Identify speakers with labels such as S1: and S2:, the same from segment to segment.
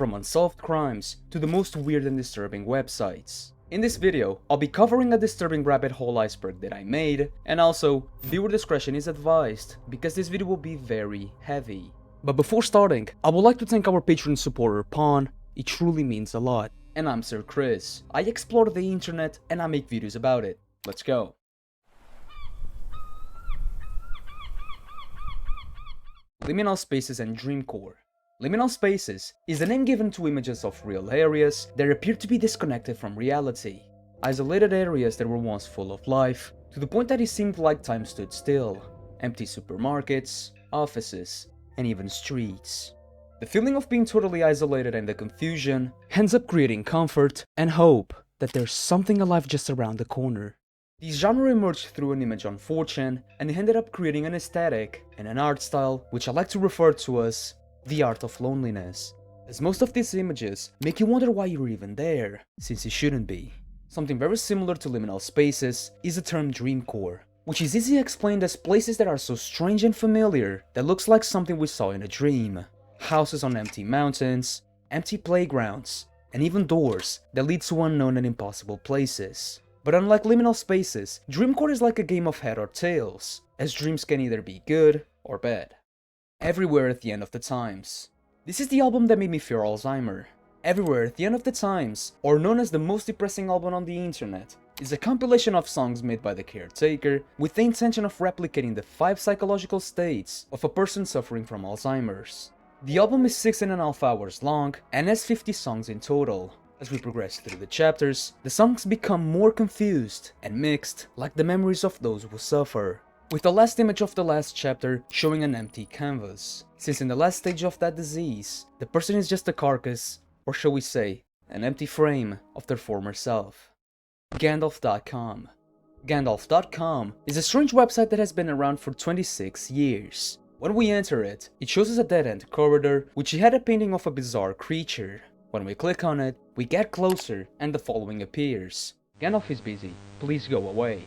S1: from unsolved crimes to the most weird and disturbing websites. In this video, I'll be covering a disturbing rabbit hole iceberg that I made, and also, viewer discretion is advised, because this video will be very heavy. But before starting, I would like to thank our Patreon supporter Pawn. It truly means a lot. And I'm Sir Chris. I explore the internet and I make videos about it. Let's go. Liminal spaces and Dreamcore. Liminal spaces is the name given to images of real areas that appear to be disconnected from reality. Isolated areas that were once full of life, to the point that it seemed like time stood still. Empty supermarkets, offices, and even streets. The feeling of being totally isolated and the confusion ends up creating comfort and hope that there's something alive just around the corner. This genre emerged through an image on 4chan and ended up creating an aesthetic and an art style which I like to refer to as the art of loneliness, as most of these images make you wonder why you're even there, since you shouldn't be. Something very similar to liminal spaces is the term Dreamcore, which is easily explained as places that are so strange and familiar that looks like something we saw in a dream. Houses on empty mountains, empty playgrounds, and even doors that lead to unknown and impossible places. But unlike liminal spaces, Dreamcore is like a game of head or tails, as dreams can either be good or bad. Everywhere at the End of the Times. This is the album that made me fear Alzheimer. Everywhere at the End of the Times, or known as the most depressing album on the internet, is a compilation of songs made by the caretaker with the intention of replicating the 5 psychological states of a person suffering from Alzheimer's. The album is 6.5 hours long and has 50 songs in total. As we progress through the chapters, the songs become more confused and mixed like the memories of those who suffer, with the last image of the last chapter showing an empty canvas, since in the last stage of that disease, the person is just a carcass, or shall we say, an empty frame of their former self. Gandalf.com. Gandalf.com is a strange website that has been around for 26 years. When we enter it, it shows us a dead-end corridor which had a painting of a bizarre creature. When we click on it, we get closer and the following appears. Gandalf is busy, please go away.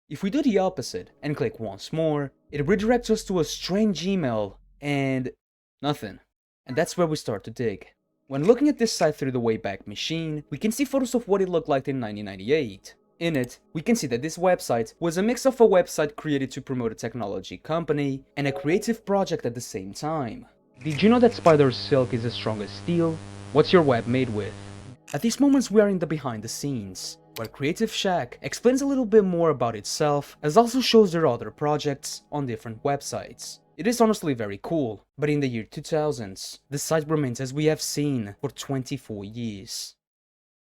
S1: If we do the opposite and click once more, it redirects us to a strange email and nothing. And that's where we start to dig. When looking at this site through the Wayback Machine, we can see photos of what it looked like in 1998. In it, we can see that this website was a mix of a website created to promote a technology company and a creative project at the same time. Did you know that spider silk is as strong as steel? What's your web made with? At these moments we are in the behind the scenes, where Creative Shack explains a little bit more about itself, as also shows their other projects on different websites. It is honestly very cool, but in the year 2000s, the site remains as we have seen for 24 years.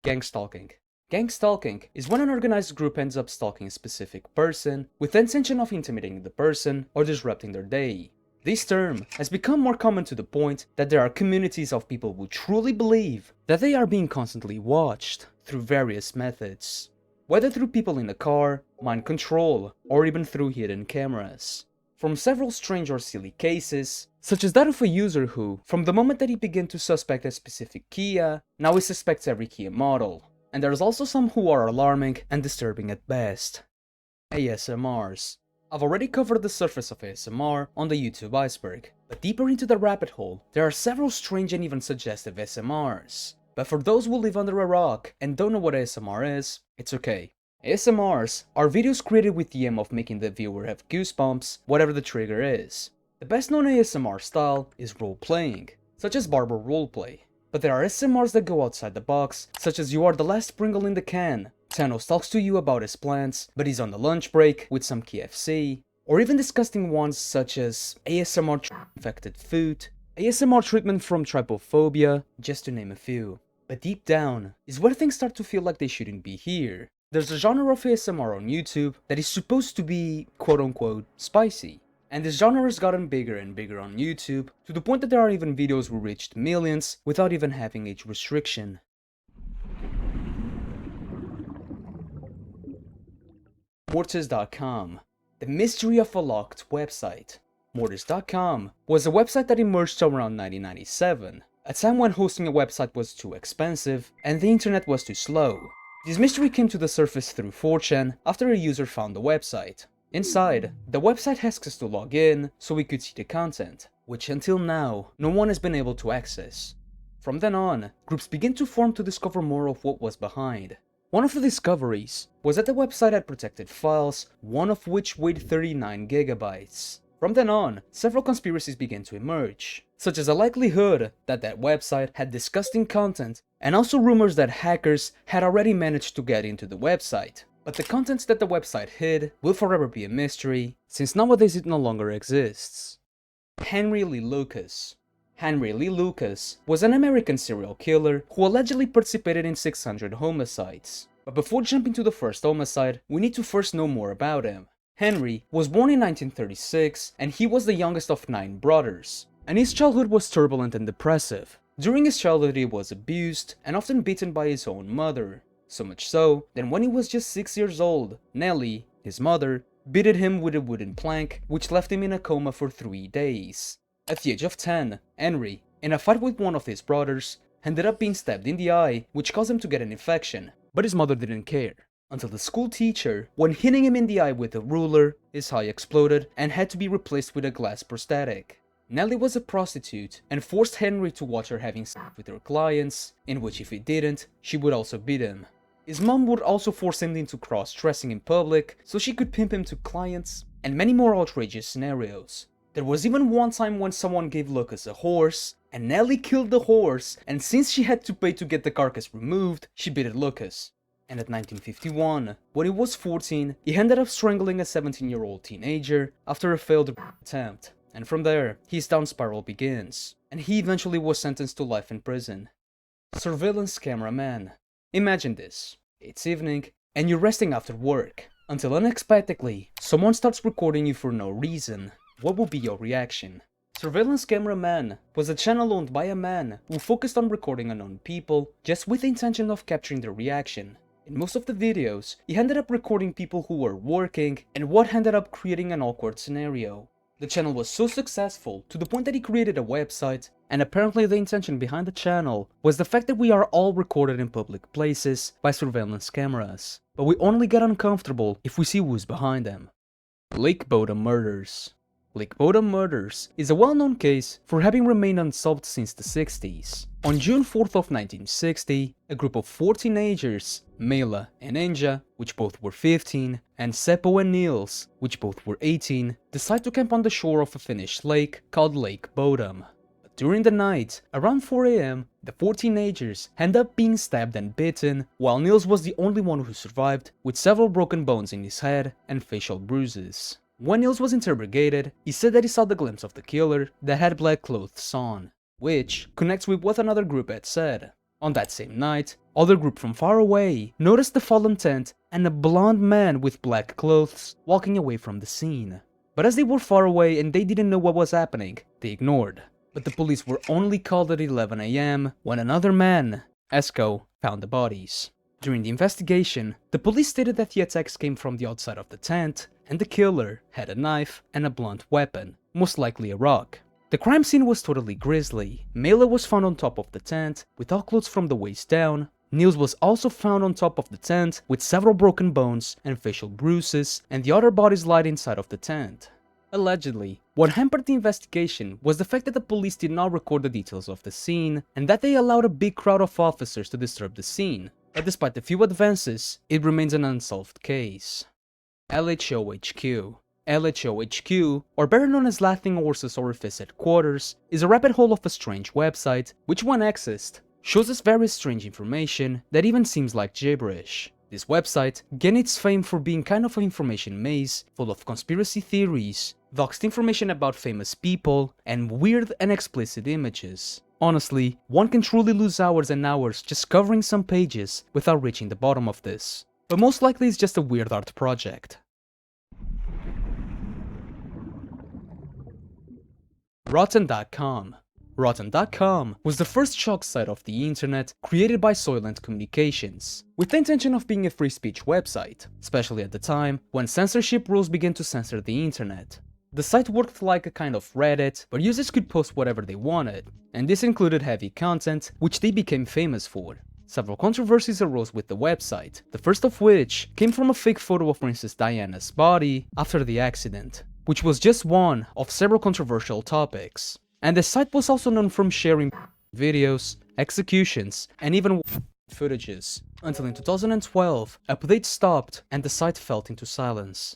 S1: Gangstalking. Gangstalking is when an organized group ends up stalking a specific person with the intention of intimidating the person or disrupting their day. This term has become more common to the point that there are communities of people who truly believe that they are being constantly watched through various methods, whether through people in the car, mind control, or even through hidden cameras. From several strange or silly cases, such as that of a user who, from the moment that he began to suspect a specific Kia, now he suspects every Kia model. And there's also some who are alarming and disturbing at best. ASMRs. I've already covered the surface of ASMR on the YouTube Iceberg, but deeper into the rabbit hole, there are several strange and even suggestive ASMRs. But for those who live under a rock and don't know what ASMR is, it's okay. ASMRs are videos created with the aim of making the viewer have goosebumps, whatever the trigger is. The best known ASMR style is role-playing, such as barber roleplay. But there are ASMRs that go outside the box, such as you are the last Pringle in the can, Thanos talks to you about his plans, but he's on the lunch break with some KFC, or even disgusting ones such as ASMR infected food, ASMR treatment from trypophobia, just to name a few. But deep down is where things start to feel like they shouldn't be here. There's a genre of ASMR on YouTube that is supposed to be quote-unquote spicy. And this genre has gotten bigger and bigger on YouTube, to the point that there are even videos who reached millions without even having age restriction. Mortis.com. The mystery of a locked website. Mortis.com was a website that emerged around 1997, a time when hosting a website was too expensive and the internet was too slow. This mystery came to the surface through 4chan after a user found the website. Inside, the website asks us to log in so we could see the content, which until now, no one has been able to access. From then on, groups began to form to discover more of what was behind. One of the discoveries was that the website had protected files, one of which weighed 39 gigabytes. From then on, several conspiracies began to emerge, such as a likelihood that that website had disgusting content, and also rumors that hackers had already managed to get into the website. But the contents that the website hid will forever be a mystery, since nowadays it no longer exists. Henry Lee Lucas. Henry Lee Lucas was an American serial killer who allegedly participated in 600 homicides. But before jumping to the first homicide, we need to first know more about him. Henry was born in 1936, and he was the youngest of 9 brothers, and his childhood was turbulent and depressive. During his childhood he was abused and often beaten by his own mother, so much so that when he was just 6 years old, Nellie, his mother, beated him with a wooden plank, which left him in a coma for 3 days. At the age of 10, Henry, in a fight with one of his brothers, ended up being stabbed in the eye, which caused him to get an infection, but his mother didn't care. Until the school teacher, when hitting him in the eye with a ruler, his eye exploded and had to be replaced with a glass prosthetic. Nellie was a prostitute and forced Henry to watch her having sex with her clients, in which if he didn't, she would also beat him. His mom would also force him into cross-dressing in public so she could pimp him to clients, and many more outrageous scenarios. There was even one time when someone gave Lucas a horse, and Nellie killed the horse, and since she had to pay to get the carcass removed, she beat Lucas. And at 1951, when he was 14, he ended up strangling a 17-year-old teenager after a failed attempt. And from there, his down spiral begins, and he eventually was sentenced to life in prison. Surveillance cameraman. Imagine this. It's evening, and you're resting after work, until unexpectedly, someone starts recording you for no reason. What would be your reaction? Surveillance Cameraman was a channel owned by a man who focused on recording unknown people just with the intention of capturing their reaction. In most of the videos, he ended up recording people who were working, and what ended up creating an awkward scenario. The channel was so successful to the point that he created a website, and apparently the intention behind the channel was the fact that we are all recorded in public places by surveillance cameras, but we only get uncomfortable if we see who's behind them. Lake Bodom Murders. Lake Bodom Murders is a well-known case for having remained unsolved since the 60s. On June 4th of 1960, a group of 4 teenagers, Mela and Anja, which both were 15, and Seppo and Niels, which both were 18, decide to camp on the shore of a Finnish lake called Lake Bodom. But during the night, around 4 AM, the 4 teenagers end up being stabbed and bitten, while Niels was the only one who survived, with several broken bones in his head and facial bruises. When Niels was interrogated, he said that he saw the glimpse of the killer that had black clothes on, which connects with what another group had said. On that same night, other group from far away noticed the fallen tent and a blonde man with black clothes walking away from the scene. But as they were far away and they didn't know what was happening, they ignored. But the police were only called at 11 AM when another man, Esko, found the bodies. During the investigation, the police stated that the attacks came from the outside of the tent, and the killer had a knife and a blunt weapon, most likely a rock. The crime scene was totally grisly. Mela was found on top of the tent, with all clothes from the waist down. Niels was also found on top of the tent, with several broken bones and facial bruises, and the other bodies lied inside of the tent. Allegedly, what hampered the investigation was the fact that the police did not record the details of the scene, and that they allowed a big crowd of officers to disturb the scene. But despite the few advances, it remains an unsolved case. LHOHQ. LHOHQ, or better known as Laughing Horses Orifice Headquarters, is a rabbit hole of a strange website, which when accessed, shows us very strange information that even seems like gibberish. This website gained its fame for being kind of an information maze, full of conspiracy theories, doxed information about famous people, and weird and explicit images. Honestly, one can truly lose hours and hours just covering some pages without reaching the bottom of this, but most likely it's just a weird art project. Rotten.com. Rotten.com was the first shock site of the internet created by Soylent Communications, with the intention of being a free speech website, especially at the time when censorship rules began to censor the internet. The site worked like a kind of Reddit, but users could post whatever they wanted, and this included heavy content, which they became famous for. Several controversies arose with the website, the first of which came from a fake photo of Princess Diana's body after the accident, which was just one of several controversial topics. And the site was also known from sharing videos executions, and even footages, until in 2012, updates stopped and the site fell into silence.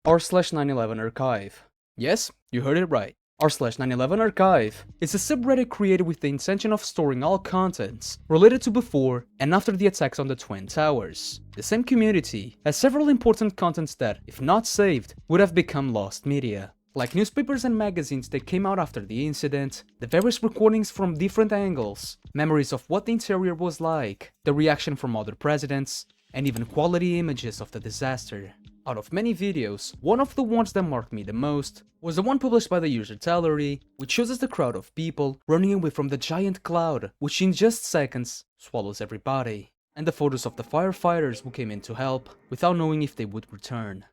S1: r/911 archive. Yes, you heard it right. r/911 archive is a subreddit created with the intention of storing all contents related to before and after the attacks on the Twin Towers. The same community has several important contents that, if not saved, would have become lost media, like newspapers and magazines that came out after the incident, the various recordings from different angles, memories of what the interior was like, the reaction from other presidents, and even quality images of the disaster. Out of many videos, one of the ones that marked me the most was the one published by the user Tallery, which shows us the crowd of people running away from the giant cloud, which in just seconds swallows everybody, and the photos of the firefighters who came in to help without knowing if they would return.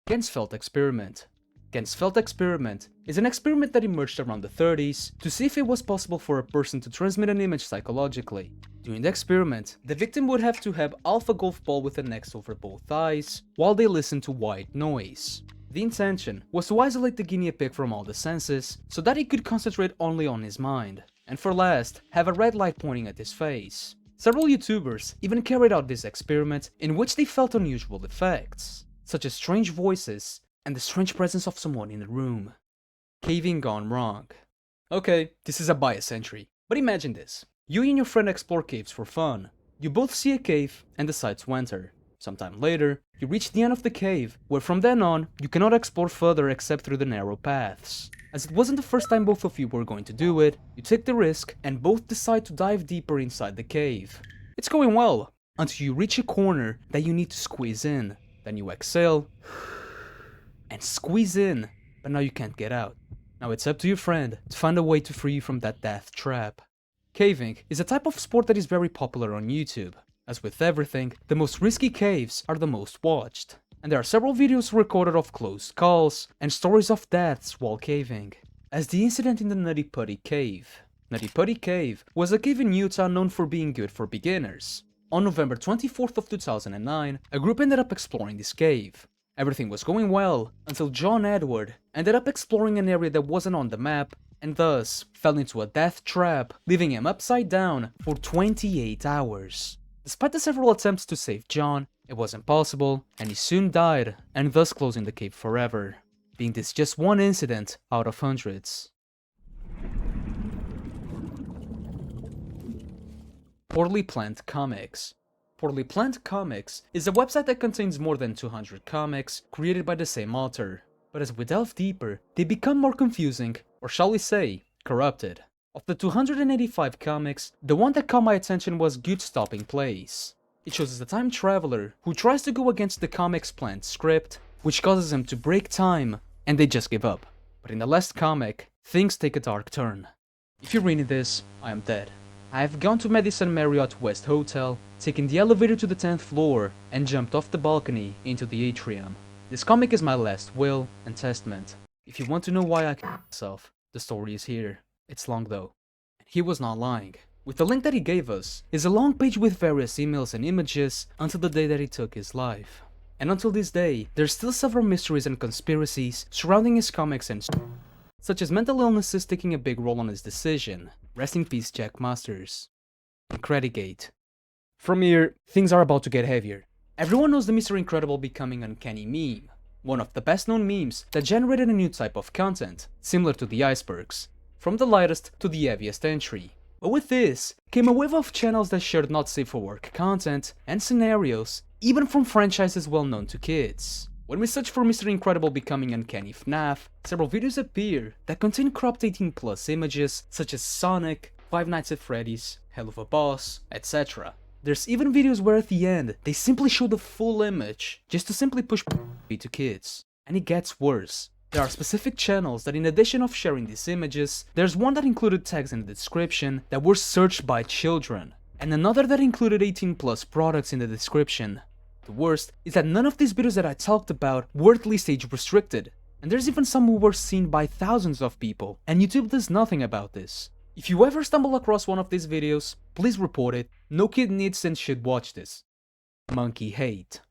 S1: Ganzfeld Experiment. Ganzfeld Experiment is an experiment that emerged around the 30s to see if it was possible for a person to transmit an image psychologically. During the experiment, the victim would have to have half a golf ball with an X over both eyes while they listened to white noise. The intention was to isolate the guinea pig from all the senses so that he could concentrate only on his mind, and for last, have a red light pointing at his face. Several YouTubers even carried out this experiment in which they felt unusual effects, such as strange voices and the strange presence of someone in the room. Caving gone wrong. Okay, this is a bias entry, but imagine this. You and your friend explore caves for fun. You both see a cave and decide to enter. Sometime later, you reach the end of the cave, where from then on, you cannot explore further except through the narrow paths. As it wasn't the first time both of you were going to do it, you take the risk and both decide to dive deeper inside the cave. It's going well, until you reach a corner that you need to squeeze in. Then you exhale and squeeze in, but now you can't get out. Now it's up to your friend to find a way to free you from that death trap. Caving is a type of sport that is very popular on YouTube. As with everything, the most risky caves are the most watched, and there are several videos recorded of close calls and stories of deaths while caving, as the incident in the Nutty Putty Cave. Nutty Putty Cave was a cave in Utah known for being good for beginners. On November 24th of 2009, a group ended up exploring this cave. Everything was going well until John Edward ended up exploring an area that wasn't on the map and thus fell into a death trap, leaving him upside down for 28 hours. Despite the several attempts to save John, it wasn't possible, and he soon died, and thus closing the cave forever, being this just one incident out of hundreds. Poorly Planned Comics. Poorly Planned Comics is a website that contains more than 200 comics created by the same author, but as we delve deeper, they become more confusing, or shall we say, corrupted. Of the 285 comics, the one that caught my attention was Good Stopping Place. It shows us a time traveler who tries to go against the comic's planned script, which causes him to break time, and they just give up. But in the last comic, things take a dark turn. If you're reading this, I am dead. I have gone to Madison Marriott West Hotel, taken the elevator to the 10th floor, and jumped off the balcony into the atrium. This comic is my last will and testament. If you want to know why I killed myself, the story is here. It's long though. And he was not lying. With the link that he gave us is a long page with various emails and images until the day that he took his life. And until this day, there's still several mysteries and conspiracies surrounding his comics and such as mental illnesses taking a big role on his decision. Rest in peace, Jack Masters. Incredigate. From here, things are about to get heavier. Everyone knows the Mr. Incredible becoming uncanny meme, one of the best known memes that generated a new type of content, similar to the icebergs, from the lightest to the heaviest entry. But with this, came a wave of channels that shared not safe for work content and scenarios, even from franchises well known to kids. When we search for Mr. Incredible becoming uncanny Fnaf, several videos appear that contain cropped 18+ images such as Sonic, Five Nights at Freddy's, Hell of a Boss, etc. There's even videos where at the end, they simply show the full image, just to simply push to kids. And it gets worse. There are specific channels that in addition of sharing these images, there's one that included tags in the description that were searched by children, and another that included 18+ products in the description. The worst is that none of these videos that I talked about were at least age restricted, and there's even some who were seen by thousands of people, and YouTube does nothing about this. If you ever stumble across one of these videos, please report it. No kid needs and should watch this. MonkeyGate.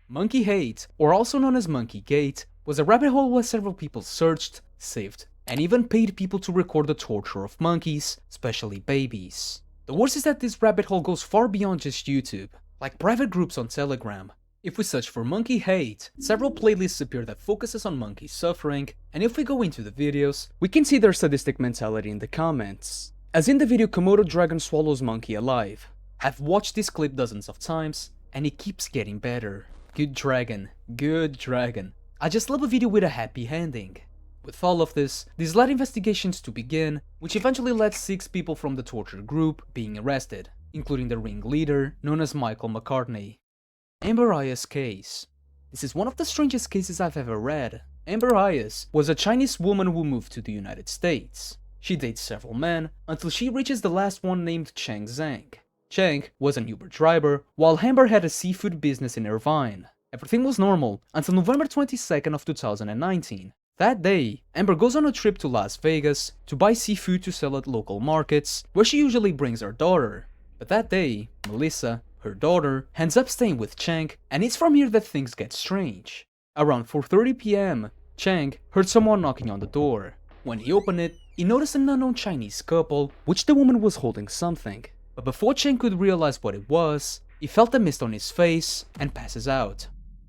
S1: MonkeyGate, or also known as MonkeyGate, was a rabbit hole where several people searched, saved, and even paid people to record the torture of monkeys, especially babies. The worst is that this rabbit hole goes far beyond just YouTube, like private groups on Telegram. If we search for monkey hate, several playlists appear that focuses on monkey suffering, and if we go into the videos, we can see their sadistic mentality in the comments. As in the video Komodo Dragon Swallows Monkey Alive. I've watched this clip dozens of times, and it keeps getting better. Good dragon, good dragon. I just love a video with a happy ending. With all of this, these led investigations to begin, which eventually led 6 people from the torture group being arrested, including the ringleader, known as Michael McCartney. Amber Aiaz case. This is one of the strangest cases I've ever read. Amber Aiaz was a Chinese woman who moved to the United States. She dates several men until she reaches the last one named Cheng Zhang. Cheng was an Uber driver, while Amber had a seafood business in Irvine. Everything was normal until November 22nd of 2019. That day, Amber goes on a trip to Las Vegas to buy seafood to sell at local markets, where she usually brings her daughter. But that day, Melissa, her daughter, ends up staying with Cheng, and it's from here that things get strange. Around 4:30 p.m., Cheng heard someone knocking on the door. When he opened it, he noticed an unknown Chinese couple, which the woman was holding something. But before Cheng could realize what it was, he felt a mist on his face and passes out.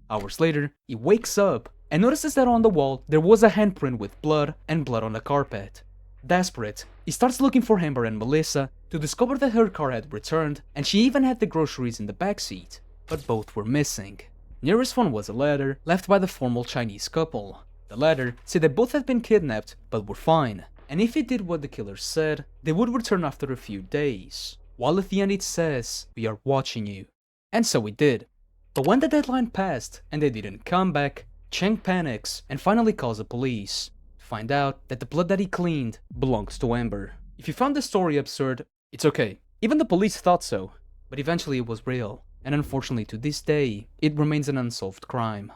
S1: Hours later, he wakes up and notices that on the wall there was a handprint with blood and blood on the carpet. Desperate, he starts looking for Amber and Melissa to discover that her car had returned and she even had the groceries in the backseat, but both were missing. Nearest one was a letter left by the formal Chinese couple. The letter said that both had been kidnapped but were fine, and if it did what the killer said, they would return after a few days. While at the end it says, "We are watching you." And so it did. But when the deadline passed and they didn't come back, Cheng panics and finally calls the police. Find out that the blood that he cleaned belongs to Amber. If you found the story absurd, it's okay. Even the police thought so. But eventually it was real. And unfortunately to this day, it remains an unsolved crime.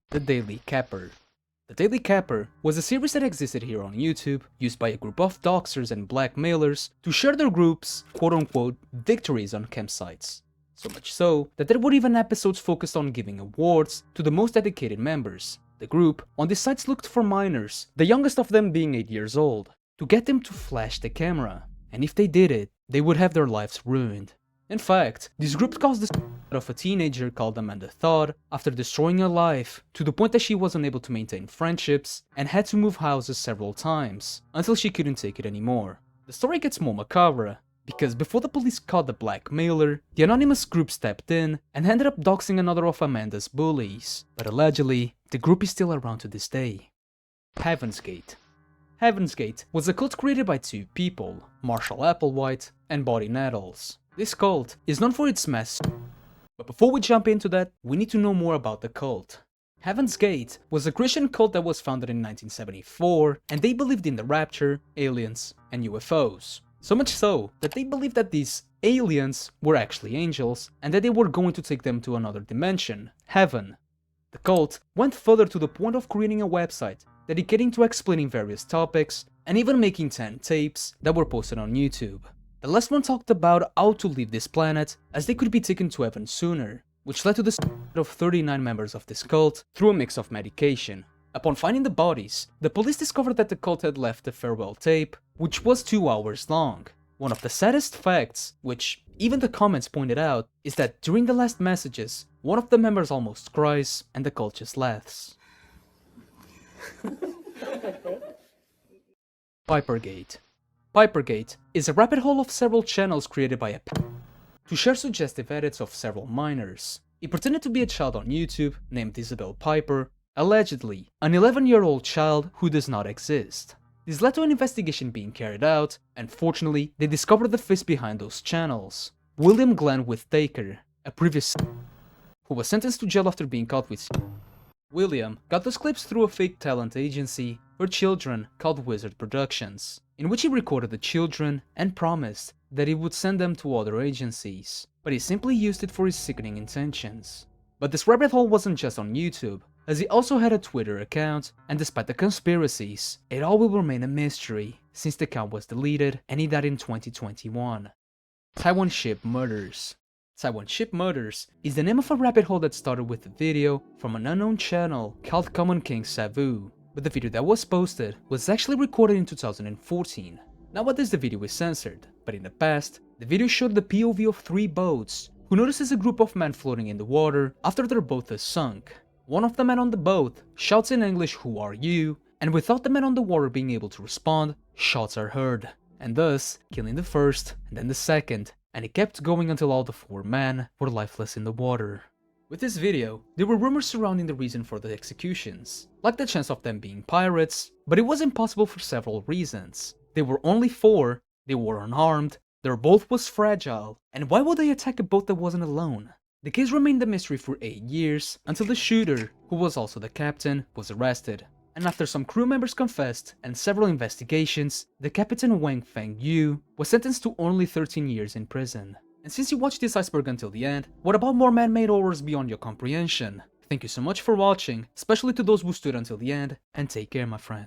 S1: The Daily Capper. The Daily Capper was a series that existed here on YouTube, used by a group of doxers and blackmailers to share their group's quote-unquote victories on campsites. So much so that there were even episodes focused on giving awards to the most dedicated members. The group on these sites looked for minors, the youngest of them being 8 years old, to get them to flash the camera, and if they did it, they would have their lives ruined. In fact, this group caused the of a teenager called Amanda Todd after destroying her life to the point that she was unable to maintain friendships and had to move houses several times until she couldn't take it anymore. The story gets more macabre, because before the police caught the blackmailer, the anonymous group stepped in and ended up doxing another of Amanda's bullies, but allegedly, the group is still around to this day. Heaven's Gate. Heaven's Gate was a cult created by 2 people, Marshall Applewhite and Boddy Nettles. This cult is known for its mass, but before we jump into that, we need to know more about the cult. Heaven's Gate was a Christian cult that was founded in 1974, and they believed in the rapture, aliens, and UFOs. So much so that they believed that these aliens were actually angels and that they were going to take them to another dimension, heaven. The cult went further to the point of creating a website dedicating to explaining various topics and even making 10 tapes that were posted on YouTube. The last one talked about how to leave this planet as they could be taken to heaven sooner, which led to the suicide of 39 members of this cult through a mix of medication. Upon finding the bodies, the police discovered that the cult had left a farewell tape, which was 2 hours long. One of the saddest facts, which even the comments pointed out, is that during the last messages, one of the members almost cries and the cult just laughs. Pipergate. Pipergate is a rabbit hole of several channels created by a to share suggestive edits of several minors. He pretended to be a child on YouTube named Isabel Piper, allegedly an 11-year-old child who does not exist. This led to an investigation being carried out, and fortunately, they discovered the face behind those channels. William Glenn Whittaker, a previous who was sentenced to jail after being caught with William got those clips through a fake talent agency for children called Wizard Productions, in which he recorded the children and promised that he would send them to other agencies, but he simply used it for his sickening intentions. But this rabbit hole wasn't just on YouTube, as he also had a Twitter account, and despite the conspiracies, it all will remain a mystery since the account was deleted and he died in 2021. Taiwan Ship Murders. Taiwan Ship Murders is the name of a rabbit hole that started with a video from an unknown channel called Common King Savu. but the video that was posted was actually recorded in 2014. Nowadays the video is censored, but in the past, the video showed the POV of 3 boats, who notices a group of men floating in the water after their boat is sunk. One of the men on the boat shouts in English, "Who are you?" and without the men on the water being able to respond, shots are heard, and thus killing the first and then the second, and it kept going until all the 4 men were lifeless in the water. With this video, there were rumors surrounding the reason for the executions, like the chance of them being pirates, but it was impossible for several reasons. They were only 4, they were unarmed, their boat was fragile, and why would they attack a boat that wasn't alone? The case remained a mystery for 8 years, until the shooter, who was also the captain, was arrested. And after some crew members confessed, and several investigations, the Captain Wang Feng Yu was sentenced to only 13 years in prison. And since you watched this Iceberg until the end, what about more man-made horrors beyond your comprehension? Thank you so much for watching, especially to those who stood until the end, and take care, my friend.